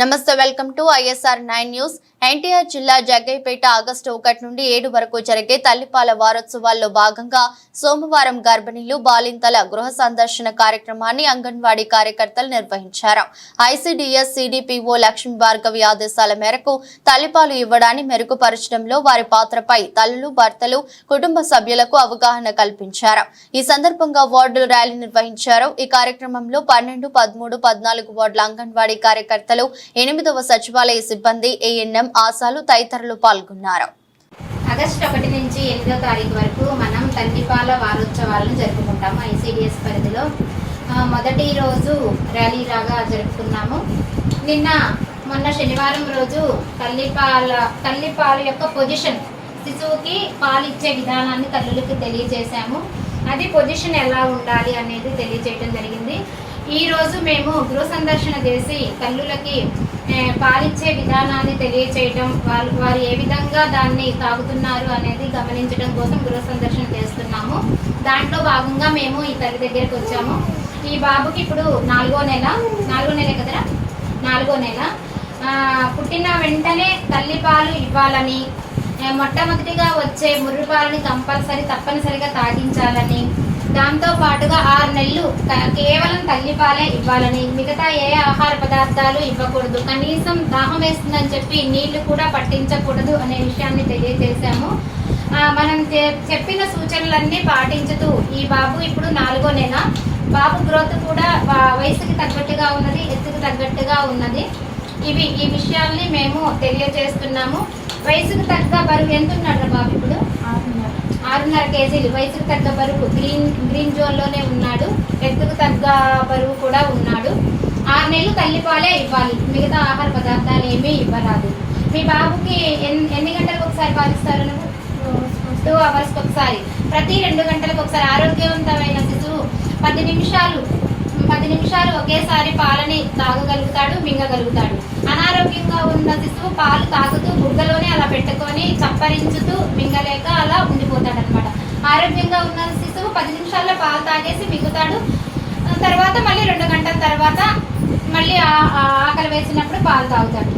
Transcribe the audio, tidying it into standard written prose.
నమస్తే, welcome to ISR 9 news. NTR జిల్లా Jaggayyapeta August 1 నుండి 7 వరకు జరిగే తల్లిపాల వారోత్సవాల్లో భాగంగా సోమవారం గర్భిణీలు బాలింతల గృహ సందర్శన కార్యక్రమాన్ని అంగన్వాడీ కార్యకర్తలు నిర్వహించారు. ICDS CDPO లక్ష్మీ భార్గవి ఆదేశాల మేరకు తల్లిపాలు ఇవ్వడాన్ని మెరుగుపరచడంలో వారి పాత్రపై తల్లులు, భర్తలు, కుటుంబ సభ్యులకు అవగాహన కల్పించారు. ఈ సందర్భంగా వార్డుల ర్యాలీ నిర్వహించారు. ఈ కార్యక్రమంలో 12, 13, 14 వార్డుల అంగన్వాడీ కార్యకర్తలు, 8వ సచివాలయ సిబ్బంది, ANM, ఆశాలు తదితరులు పాల్గొన్నారు. ఆగస్టు 1 నుంచి 8వ తారీఖు వరకు మనం తల్లిపాల వారోత్సవాలను జరుపుకుంటాము. ICDS పరిధిలో మొదటి రోజు ర్యాలీ లాగా జరుపుకున్నాము. మొన్న శనివారం రోజు తల్లిపాల యొక్క పొజిషన్, శిశువుకి పాలు ఇచ్చే విధానాన్ని తల్లులకి తెలియజేశాము. అది పొజిషన్ ఎలా ఉండాలి అనేది తెలియజేయడం జరిగింది. ఈ రోజు మేము గృహ సందర్శన చేసి తల్లులకి పాలిచ్చే విధానాన్ని తెలియచేయడం, వారు ఏ విధంగా దాన్ని తాగుతున్నారు అనేది గమనించడం కోసం గృహ సందర్శన చేస్తున్నాము. దాంట్లో భాగంగా మేము ఈ తల్లి దగ్గరకు వచ్చాము. ఈ బాబుకి ఇప్పుడు 4వ నెల కదరా, 4వ నెల. పుట్టిన వెంటనే తల్లిపాలు ఇవ్వాలని, మొట్టమొదటిగా వచ్చే ముర్రిపాలని తప్పనిసరిగా తాగించాలని, దాంతో పాటుగా 6 నెలలు కేవలం తల్లిపాలే ఇవ్వాలని, మిగతా ఏ ఆహార పదార్థాలు ఇవ్వకూడదు, కనీసం దాహం వేస్తుందని చెప్పి నీళ్లు కూడా పట్టించకూడదు అనే విషయాన్ని తెలియజేశాము. మనం చెప్పిన సూచనలన్నీ పాటించుతూ ఈ బాబు ఇప్పుడు 4వ నెల. బాబు గ్రోత్ కూడా వయసుకి తగ్గట్టుగా ఉన్నది, ఎత్తుకు తగ్గట్టుగా ఉన్నది. ఈ విషయాల్ని మేము తెలియజేస్తున్నాము. వయసుకు తగ్గ బరువు ఎంత ఉన్నాడు బాబు? ఇప్పుడు 6.5 కేజీలు. వయసుకు తగ్గ బరువు గ్రీన్ జోన్లోనే ఉన్నాడు. ఎత్తుకు తగ్గ బరువు కూడా ఉన్నాడు. 6 నెలలు తల్లిపాలే ఇవ్వాలి, మిగతా ఆహార పదార్థాలు ఏమీ ఇవ్వరాదు. మీ బాబుకి ఎన్ని గంటలకు ఒకసారి పాలిస్తారు నువ్వు? 2 అవర్స్కి ఒకసారి, ప్రతి 2 గంటలకు ఒకసారి. ఆరోగ్యవంతమైన శిశువు 10 నిమిషాలు ఒకేసారి పాలని తాగగలుగుతాడు, మింగగలుగుతాడు. అనారోగ్యంగా ఉన్న శిశువు పాలు తాగుతూ బుగ్గలోనే అలా పెట్టుకొని చప్పరించుతూ మింగలేక అలా ఉండిపోతాడు అనమాట. ఆరోగ్యంగా ఉన్న శిశువు 10 నిమిషాల్లో పాలు తాగేసి మింగుతాడు. తర్వాత మళ్ళీ 2 గంటల తర్వాత మళ్ళీ ఆకలి వేసినప్పుడు పాలు తాగుతాడు.